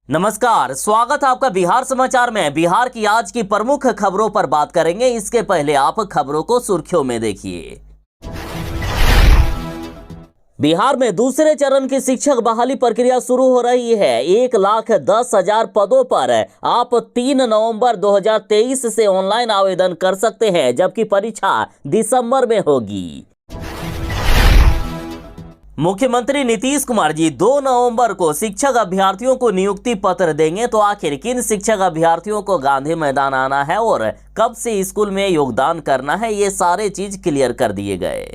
नमस्कार, स्वागत है आपका बिहार समाचार में। बिहार की आज की प्रमुख खबरों पर बात करेंगे। इसके पहले आप खबरों को सुर्खियों में देखिए। बिहार में दूसरे चरण की शिक्षक बहाली प्रक्रिया शुरू हो रही है। 1,10,000 पदों पर आप 3 नवंबर 2023 से ऑनलाइन आवेदन कर सकते हैं, जबकि परीक्षा दिसंबर में होगी। मुख्यमंत्री नीतीश कुमार जी 2 नवंबर को शिक्षक अभ्यर्थियों को नियुक्ति पत्र देंगे। तो आखिर किन शिक्षक अभ्यर्थियों को गांधी मैदान आना है और कब से स्कूल में योगदान करना है, ये सारे चीज क्लियर कर दिए गए।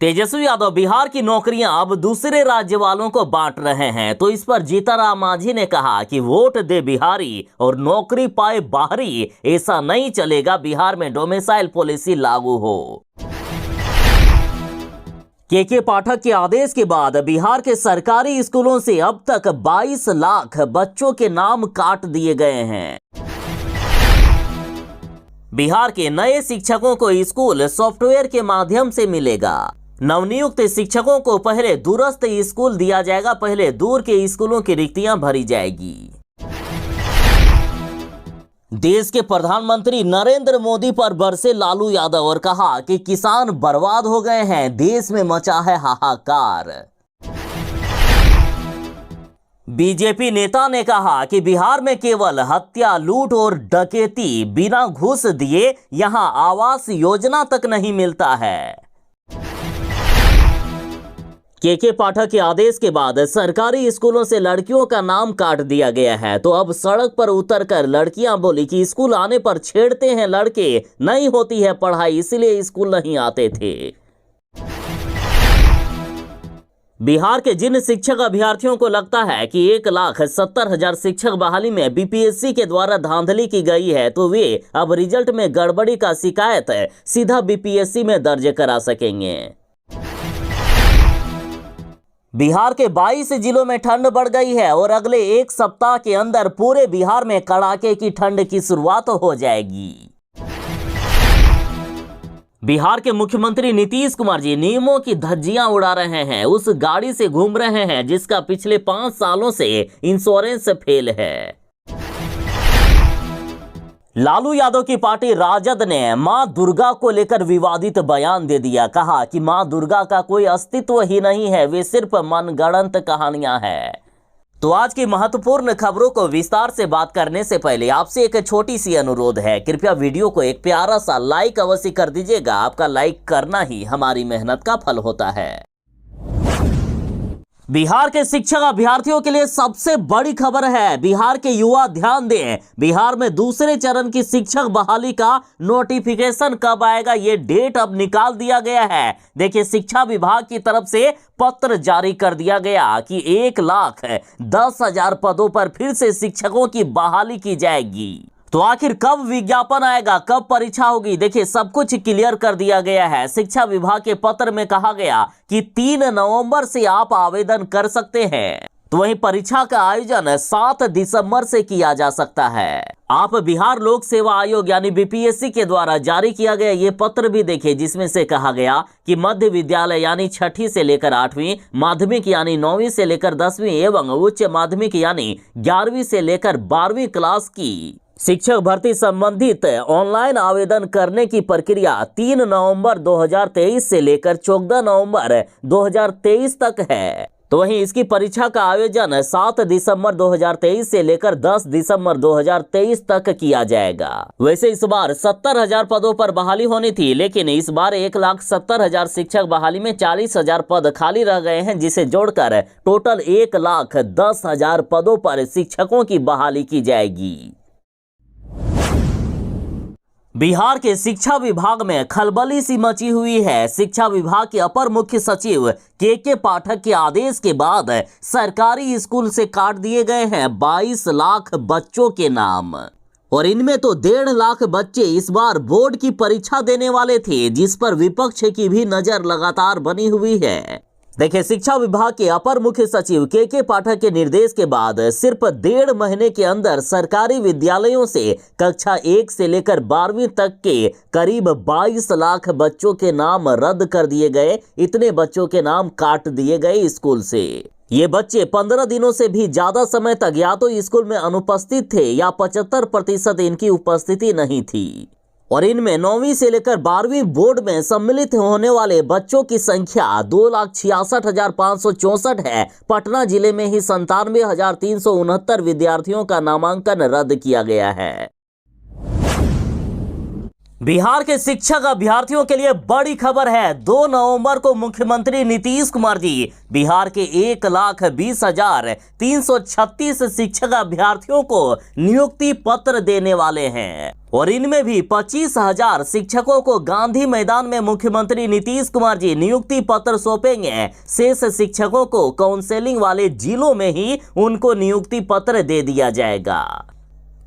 तेजस्वी यादव बिहार की नौकरियां अब दूसरे राज्य वालों को बांट रहे हैं। तो इस पर जीतनराम मांझी ने कहा कि वोट दे बिहारी और नौकरी पाए बाहरी, ऐसा नहीं चलेगा। बिहार में डोमिसाइल पॉलिसी लागू हो। के पाठक के आदेश के बाद बिहार के सरकारी स्कूलों से अब तक 22 लाख बच्चों के नाम काट दिए गए हैं। बिहार के नए शिक्षकों को स्कूल सॉफ्टवेयर के माध्यम से मिलेगा। नवनियुक्त शिक्षकों को पहले दूरस्थ स्कूल दिया जाएगा। पहले दूर के स्कूलों की रिक्तियां भरी जाएगी। देश के प्रधानमंत्री नरेंद्र मोदी पर बरसे लालू यादव और कहा कि किसान बर्बाद हो गए हैं, देश में मचा है हाहाकार। बीजेपी नेता ने कहा कि बिहार में केवल हत्या, लूट और डकैती, बिना घूस दिए यहां आवास योजना तक नहीं मिलता है। के पाठक के आदेश के बाद सरकारी स्कूलों से लड़कियों का नाम काट दिया गया है। तो अब सड़क पर उतरकर लड़कियां बोली कि स्कूल आने पर छेड़ते हैं लड़के, नहीं होती है पढ़ाई, इसलिए स्कूल नहीं आते थे। बिहार के जिन शिक्षक अभ्यर्थियों को लगता है कि 1,70,000 शिक्षक बहाली में बीपीएससी के द्वारा धांधली की गई है, तो वे अब रिजल्ट में गड़बड़ी का शिकायत सीधा बीपीएससी में दर्ज करा सकेंगे। बिहार के 22 जिलों में ठंड बढ़ गई है और अगले एक सप्ताह के अंदर पूरे बिहार में कड़ाके की ठंड की शुरुआत हो जाएगी। बिहार के मुख्यमंत्री नीतीश कुमार जी नियमों की धज्जियां उड़ा रहे हैं। उस गाड़ी से घूम रहे हैं जिसका पिछले 5 सालों से इंश्योरेंस फेल है। लालू यादव की पार्टी राजद ने मां दुर्गा को लेकर विवादित बयान दे दिया। कहा कि मां दुर्गा का कोई अस्तित्व ही नहीं है, वे सिर्फ मनगढ़ंत कहानियां हैं। तो आज की महत्वपूर्ण खबरों को विस्तार से बात करने से पहले आपसे एक छोटी सी अनुरोध है, कृपया वीडियो को एक प्यारा सा लाइक अवश्य कर दीजिएगा। आपका लाइक करना ही हमारी मेहनत का फल होता है। बिहार के शिक्षक अभ्यर्थियों के लिए सबसे बड़ी खबर है। बिहार के युवा ध्यान दें, बिहार में दूसरे चरण की शिक्षक बहाली का नोटिफिकेशन कब आएगा, ये डेट अब निकाल दिया गया है। देखिए, शिक्षा विभाग की तरफ से पत्र जारी कर दिया गया कि 1,10,000 पदों पर फिर से शिक्षकों की बहाली की जाएगी। तो आखिर कब विज्ञापन आएगा, कब परीक्षा होगी, देखिए सब कुछ क्लियर कर दिया गया है। शिक्षा विभाग के पत्र में कहा गया कि 3 नवंबर से आप आवेदन कर सकते हैं। तो वहीं परीक्षा का आयोजन 7 दिसंबर से किया जा सकता है। आप बिहार लोक सेवा आयोग यानी बीपीएससी के द्वारा जारी किया गया ये पत्र भी देखिए, जिसमें से कहा गया कि मध्य विद्यालय यानी 6ठी से लेकर 8वीं, माध्यमिक यानी 9वीं से लेकर 10वीं एवं उच्च माध्यमिक यानी 11वीं से लेकर 12वीं क्लास की शिक्षक भर्ती संबंधित ऑनलाइन आवेदन करने की प्रक्रिया 3 नवंबर 2023 से लेकर 14 नवंबर 2023 तक है। तो वहीं इसकी परीक्षा का आयोजन 7 दिसंबर 2023 से लेकर 10 दिसंबर 2023 तक किया जाएगा। वैसे इस बार 70,000 पदों पर बहाली होनी थी, लेकिन इस बार 1,70,000 शिक्षक बहाली में 40,000 पद खाली रह गए हैं, जिसे जोड़कर टोटल 1,10,000 पदों पर शिक्षकों की बहाली की जाएगी। बिहार के शिक्षा विभाग में खलबली सी मची हुई है। शिक्षा विभाग के अपर मुख्य सचिव के पाठक के आदेश के बाद सरकारी स्कूल से काट दिए गए हैं 22 लाख बच्चों के नाम, और इनमें तो 1.5 लाख बच्चे इस बार बोर्ड की परीक्षा देने वाले थे, जिस पर विपक्ष की भी नजर लगातार बनी हुई है। देखिए, शिक्षा विभाग के अपर मुख्य सचिव के पाठक के निर्देश के बाद सिर्फ 1.5 महीने के अंदर सरकारी विद्यालयों से कक्षा 1 से लेकर 12वीं तक के करीब 22 लाख बच्चों के नाम रद्द कर दिए गए। इतने बच्चों के नाम काट दिए गए स्कूल से। ये बच्चे 15 दिनों से भी ज्यादा समय तक या तो स्कूल में अनुपस्थित थे या 75% इनकी उपस्थिति नहीं थी। और इनमें 9वीं से लेकर 12वीं बोर्ड में सम्मिलित होने वाले बच्चों की संख्या 2,66,564 है। पटना जिले में ही 97,369 विद्यार्थियों का नामांकन रद्द किया गया है। बिहार के शिक्षक अभ्यर्थियों के लिए बड़ी खबर है। 2 नवंबर को मुख्यमंत्री नीतीश कुमार जी बिहार के 1,20,336 शिक्षक अभ्यर्थियों को नियुक्ति पत्र देने वाले हैं और इनमें भी 25,000 शिक्षकों को गांधी मैदान में मुख्यमंत्री नीतीश कुमार जी नियुक्ति पत्र सौंपेंगे। शेष शिक्षकों को काउंसलिंग वाले जिलों में ही उनको नियुक्ति पत्र दे दिया जाएगा।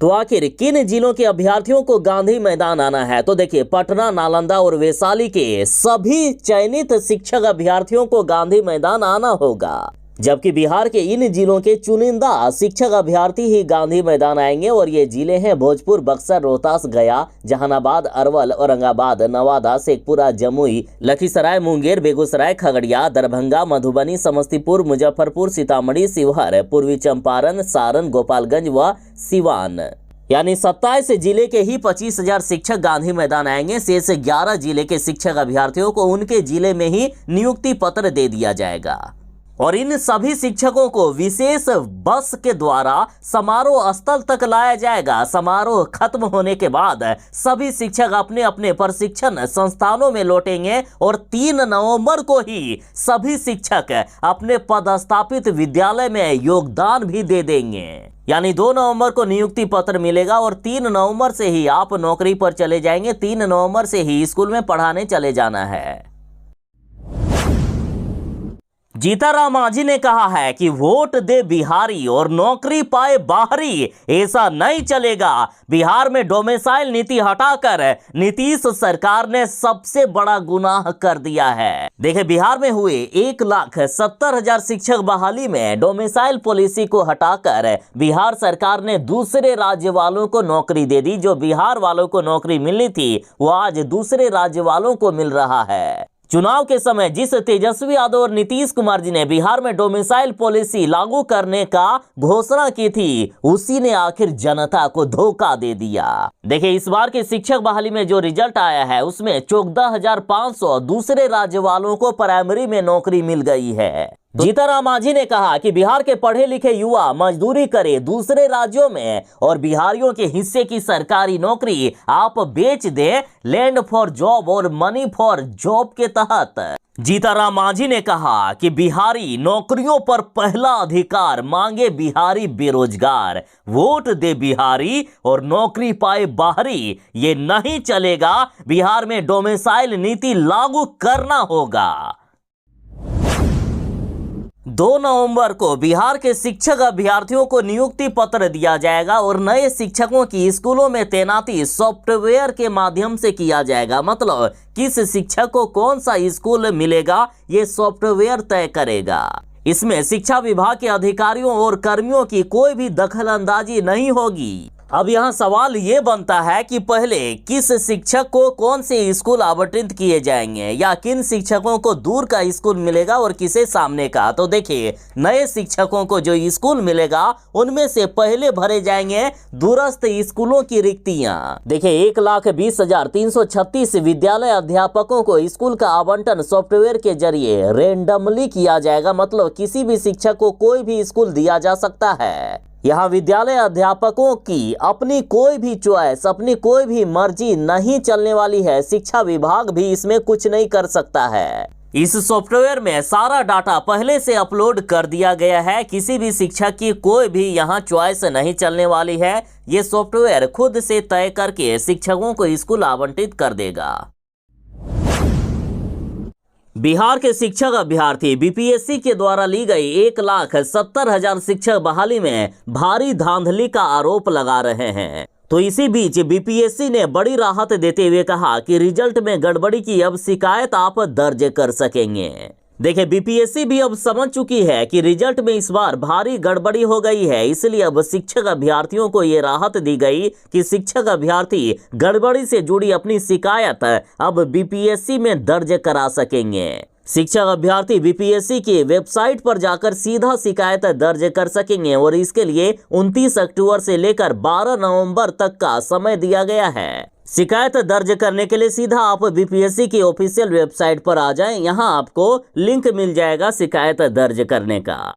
तो आखिर किन जिलों के अभ्यर्थियों को गांधी मैदान आना है? तो देखिए, पटना, नालंदा और वैशाली के सभी चयनित शिक्षक अभ्यर्थियों को गांधी मैदान आना होगा, जबकि बिहार के इन जिलों के चुनिंदा शिक्षक अभ्यर्थी ही गांधी मैदान आएंगे। और ये जिले हैं भोजपुर, बक्सर, रोहतास, गया, जहानाबाद, अरवल, औरंगाबाद, नवादा, शेखपुरा, जमुई, लखीसराय, मुंगेर, बेगूसराय, खगड़िया, दरभंगा, मधुबनी, समस्तीपुर, मुजफ्फरपुर, सीतामढ़ी, शिवहर, पूर्वी चंपारण, सारण, गोपालगंज व सिवान। यानी 27 जिले के ही 25,000 शिक्षक गांधी मैदान आएंगे। शेष 11 जिले के शिक्षक अभ्यर्थियों को उनके जिले में ही नियुक्ति पत्र दे दिया जाएगा और इन सभी शिक्षकों को विशेष बस के द्वारा समारोह स्थल तक लाया जाएगा। समारोह खत्म होने के बाद सभी शिक्षक अपने अपने प्रशिक्षण संस्थानों में लौटेंगे और 3 नवंबर को ही सभी शिक्षक अपने पदस्थापित विद्यालय में योगदान भी दे देंगे। यानी 2 नवंबर को नियुक्ति पत्र मिलेगा और 3 नवंबर से ही आप नौकरी पर चले जाएंगे। 3 नवंबर से ही स्कूल में पढ़ाने चले जाना है। जीतनराम मांझी ने कहा है कि वोट दे बिहारी और नौकरी पाए बाहरी, ऐसा नहीं चलेगा। बिहार में डोमिसाइल नीति हटाकर नीतीश सरकार ने सबसे बड़ा गुनाह कर दिया है। देखिए, बिहार में हुए 1,70,000 शिक्षक बहाली में डोमिसाइल पॉलिसी को हटाकर बिहार सरकार ने दूसरे राज्य वालों को नौकरी दे दी। जो बिहार वालों को नौकरी मिलनी थी वो आज दूसरे राज्य वालों को मिल रहा है। चुनाव के समय जिस तेजस्वी यादव और नीतीश कुमार जी ने बिहार में डोमिसाइल पॉलिसी लागू करने का घोषणा की थी, उसी ने आखिर जनता को धोखा दे दिया। देखिए, इस बार के शिक्षक बहाली में जो रिजल्ट आया है उसमें 14,500 दूसरे राज्य वालों को प्राइमरी में नौकरी मिल गई है। जीतनराम मांझी ने कहा कि बिहार के पढ़े लिखे युवा मजदूरी करे दूसरे राज्यों में और बिहारियों के हिस्से की सरकारी नौकरी आप बेच दें लैंड फॉर जॉब और मनी फॉर जॉब के तहत। जीतनराम मांझी ने कहा कि बिहारी नौकरियों पर पहला अधिकार मांगे बिहारी बेरोजगार, वोट दे बिहारी और नौकरी पाए बाहरी, ये नहीं चलेगा। बिहार में डोमिसाइल नीति लागू करना होगा। 2 नवंबर को बिहार के शिक्षक अभ्यर्थियों को नियुक्ति पत्र दिया जाएगा और नए शिक्षकों की स्कूलों में तैनाती सॉफ्टवेयर के माध्यम से किया जाएगा। मतलब किस शिक्षक को कौन सा स्कूल मिलेगा ये सॉफ्टवेयर तय करेगा। इसमें शिक्षा विभाग के अधिकारियों और कर्मियों की कोई भी दखलंदाजी नहीं होगी। अब यहाँ सवाल ये बनता है कि पहले किस शिक्षक को कौन से स्कूल आवंटित किए जाएंगे या किन शिक्षकों को दूर का स्कूल मिलेगा और किसे सामने का। तो देखिए, नए शिक्षकों को जो स्कूल मिलेगा उनमें से पहले भरे जाएंगे दूरस्थ स्कूलों की रिक्तियां। देखिए, 1,20,336 विद्यालय अध्यापकों को स्कूल का आवंटन सॉफ्टवेयर के जरिए रेंडमली किया जाएगा। मतलब किसी भी शिक्षक को कोई भी स्कूल दिया जा सकता है। यहाँ विद्यालय अध्यापकों की अपनी कोई भी चॉइस, अपनी कोई भी मर्जी नहीं चलने वाली है। शिक्षा विभाग भी इसमें कुछ नहीं कर सकता है। इस सॉफ्टवेयर में सारा डाटा पहले से अपलोड कर दिया गया है। किसी भी शिक्षक की कोई भी यहाँ चॉइस नहीं चलने वाली है। ये सॉफ्टवेयर खुद से तय करके शिक्षकों को स्कूल आवंटित कर देगा। बिहार के शिक्षक अभ्यर्थी बीपीएससी के द्वारा ली गई 1,70,000 शिक्षक बहाली में भारी धांधली का आरोप लगा रहे हैं। तो इसी बीच बीपीएससी ने बड़ी राहत देते हुए कहा कि रिजल्ट में गड़बड़ी की अब शिकायत आप दर्ज कर सकेंगे। देखिए, बीपीएससी भी अब समझ चुकी है कि रिजल्ट में इस बार भारी गड़बड़ी हो गई है। इसलिए अब शिक्षक अभ्यर्थियों को ये राहत दी गई कि शिक्षक अभ्यर्थी गड़बड़ी से जुड़ी अपनी शिकायत अब बीपीएससी में दर्ज करा सकेंगे। शिक्षक अभ्यर्थी बीपीएससी की वेबसाइट पर जाकर सीधा शिकायत दर्ज कर सकेंगे और इसके लिए 29 अक्टूबर से लेकर 12 नवंबर तक का समय दिया गया है। शिकायत दर्ज करने के लिए सीधा आप बीपीएससी की ऑफिशियल वेबसाइट पर आ जाएं। यहां आपको लिंक मिल जाएगा शिकायत दर्ज करने का।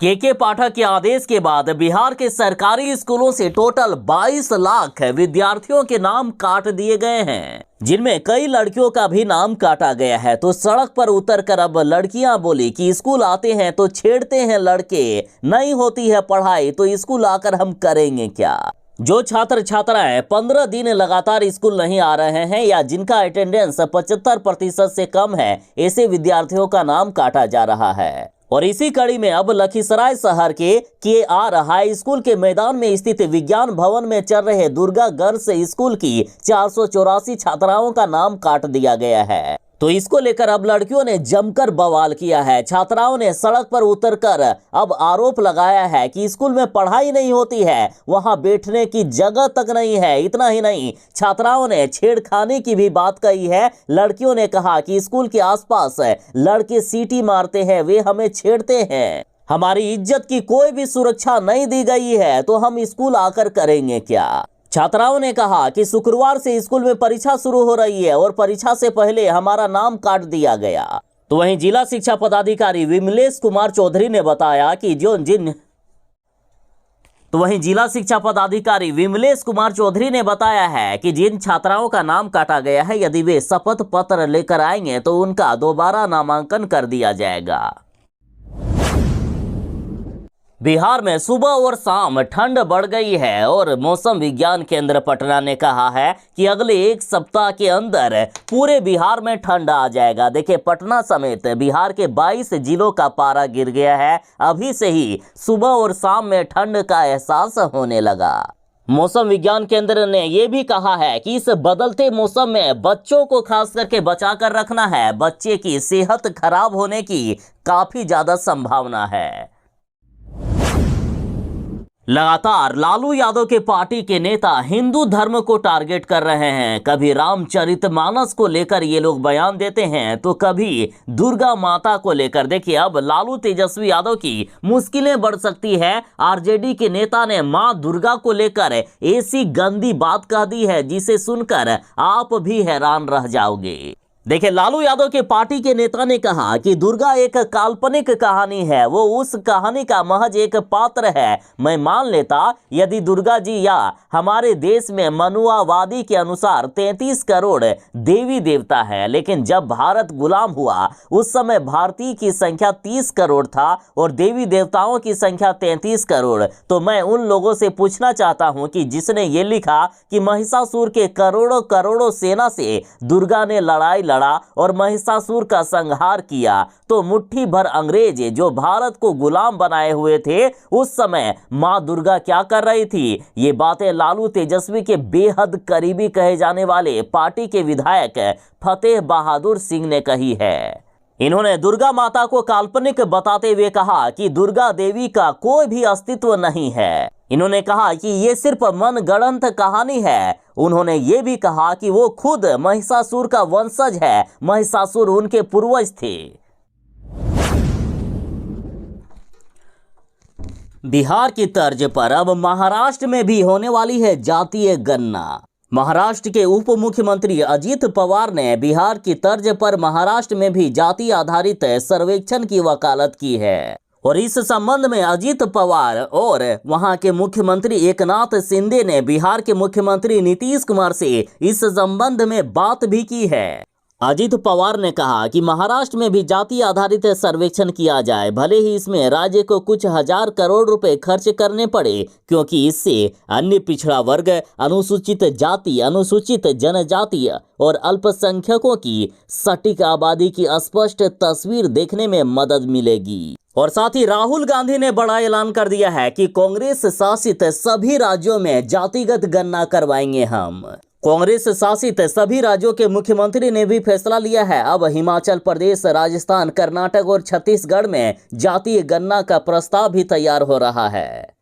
के पाठक के आदेश के बाद बिहार के सरकारी स्कूलों से टोटल 22 लाख विद्यार्थियों के नाम काट दिए गए हैं, जिनमें कई लड़कियों का भी नाम काटा गया है। तो सड़क पर उतरकर अब लड़कियां बोली कि स्कूल आते हैं तो छेड़ते हैं लड़के, नहीं होती है पढ़ाई तो स्कूल आकर हम करेंगे क्या। जो छात्र छात्राएं 15 दिन लगातार स्कूल नहीं आ रहे हैं या जिनका अटेंडेंस 75% से कम है, ऐसे विद्यार्थियों का नाम काटा जा रहा है। और इसी कड़ी में अब लखीसराय शहर के आर हाई स्कूल के मैदान में स्थित विज्ञान भवन में चल रहे दुर्गा गर्ल्स स्कूल की 484 छात्राओं का नाम काट दिया गया है। तो इसको लेकर अब लड़कियों ने जमकर बवाल किया है। छात्राओं ने सड़क पर उतरकर अब आरोप लगाया है कि स्कूल में पढ़ाई नहीं होती है, वहां बैठने की जगह तक नहीं है। इतना ही नहीं, छात्राओं ने छेड़खानी की भी बात कही है। लड़कियों ने कहा कि स्कूल के आसपास लड़के सीटी मारते हैं, वे हमें छेड़ते हैं, हमारी इज्जत की कोई भी सुरक्षा नहीं दी गई है, तो हम स्कूल आकर करेंगे क्या। छात्राओं ने कहा कि शुक्रवार से स्कूल में परीक्षा शुरू हो रही है और परीक्षा से पहले हमारा नाम काट दिया गया। तो वहीं जिला शिक्षा पदाधिकारी विमलेश कुमार चौधरी ने बताया कि जिन छात्राओं का नाम काटा गया है, यदि वे शपथ पत्र लेकर आएंगे तो उनका दोबारा नामांकन कर दिया जाएगा। बिहार में सुबह और शाम ठंड बढ़ गई है और मौसम विज्ञान केंद्र पटना ने कहा है कि अगले एक सप्ताह के अंदर पूरे बिहार में ठंड आ जाएगा। देखिए, पटना समेत बिहार के 22 जिलों का पारा गिर गया है। अभी से ही सुबह और शाम में ठंड का एहसास होने लगा। मौसम विज्ञान केंद्र ने यह भी कहा है कि इस बदलते मौसम में बच्चों को खास करके बचा कर रखना है। बच्चे की सेहत खराब होने की काफी ज्यादा संभावना है। लगातार लालू यादव के पार्टी के नेता हिंदू धर्म को टारगेट कर रहे हैं। कभी रामचरितमानस को लेकर ये लोग बयान देते हैं तो कभी दुर्गा माता को लेकर। देखिए, अब लालू तेजस्वी यादव की मुश्किलें बढ़ सकती है। आरजेडी के नेता ने मां दुर्गा को लेकर ऐसी गंदी बात कह दी है जिसे सुनकर आप भी हैरान रह जाओगे। देखिए, लालू यादव के पार्टी के नेता ने कहा कि दुर्गा एक काल्पनिक कहानी है, वो उस कहानी का महज एक पात्र है। मैं मान लेता यदि दुर्गा जी या हमारे देश में मनुवादी के अनुसार 33 करोड़ देवी देवता है, लेकिन जब भारत गुलाम हुआ उस समय भारतीय की संख्या 30 करोड़ था और देवी देवताओं की संख्या 33 करोड़। तो मैं उन लोगों से पूछना चाहता हूं कि जिसने ये लिखा कि महिषासुर के करोड़ों करोड़ों सेना से दुर्गा ने लड़ाई लड़ा और महिषासुर का संहार किया, तो मुट्ठी भर अंग्रेज जो भारत को गुलाम बनाए हुए थे उस समय मां दुर्गा क्या कर रही थी। ये बातें लालू तेजस्वी के बेहद करीबी कहे जाने वाले पार्टी के विधायक फतेह बहादुर सिंह ने कही है। इन्होंने दुर्गा माता को काल्पनिक बताते हुए कहा कि दुर्गा देवी का कोई भी अस्तित्व नहीं है। इन्होंने कहा कि ये सिर्फ मनगढ़ंत कहानी है। उन्होंने ये भी कहा कि वो खुद महिषासुर का वंशज है, महिषासुर उनके पूर्वज थे। बिहार की तर्ज पर अब महाराष्ट्र में भी होने वाली है जातीय गणना। महाराष्ट्र के उप मुख्यमंत्री अजित पवार ने बिहार की तर्ज पर महाराष्ट्र में भी जाति आधारित सर्वेक्षण की वकालत की है और इस संबंध में अजित पवार और वहां के मुख्यमंत्री एकनाथ शिंदे ने बिहार के मुख्यमंत्री नीतीश कुमार से इस संबंध में बात भी की है। अजित पवार ने कहा कि महाराष्ट्र में भी जाति आधारित सर्वेक्षण किया जाए, भले ही इसमें राज्य को कुछ हजार करोड़ रुपए खर्च करने पड़े, क्योंकि इससे अन्य पिछड़ा वर्ग, अनुसूचित जाति, अनुसूचित जनजाति और अल्पसंख्यकों की सटीक आबादी की स्पष्ट तस्वीर देखने में मदद मिलेगी। और साथ ही राहुल गांधी ने बड़ा ऐलान कर दिया है कि कांग्रेस शासित सभी राज्यों में जातिगत गणना करवाएंगे हम। कांग्रेस शासित सभी राज्यों के मुख्यमंत्री ने भी फैसला लिया है। अब हिमाचल प्रदेश, राजस्थान, कर्नाटक और छत्तीसगढ़ में जातीय गणना का प्रस्ताव भी तैयार हो रहा है।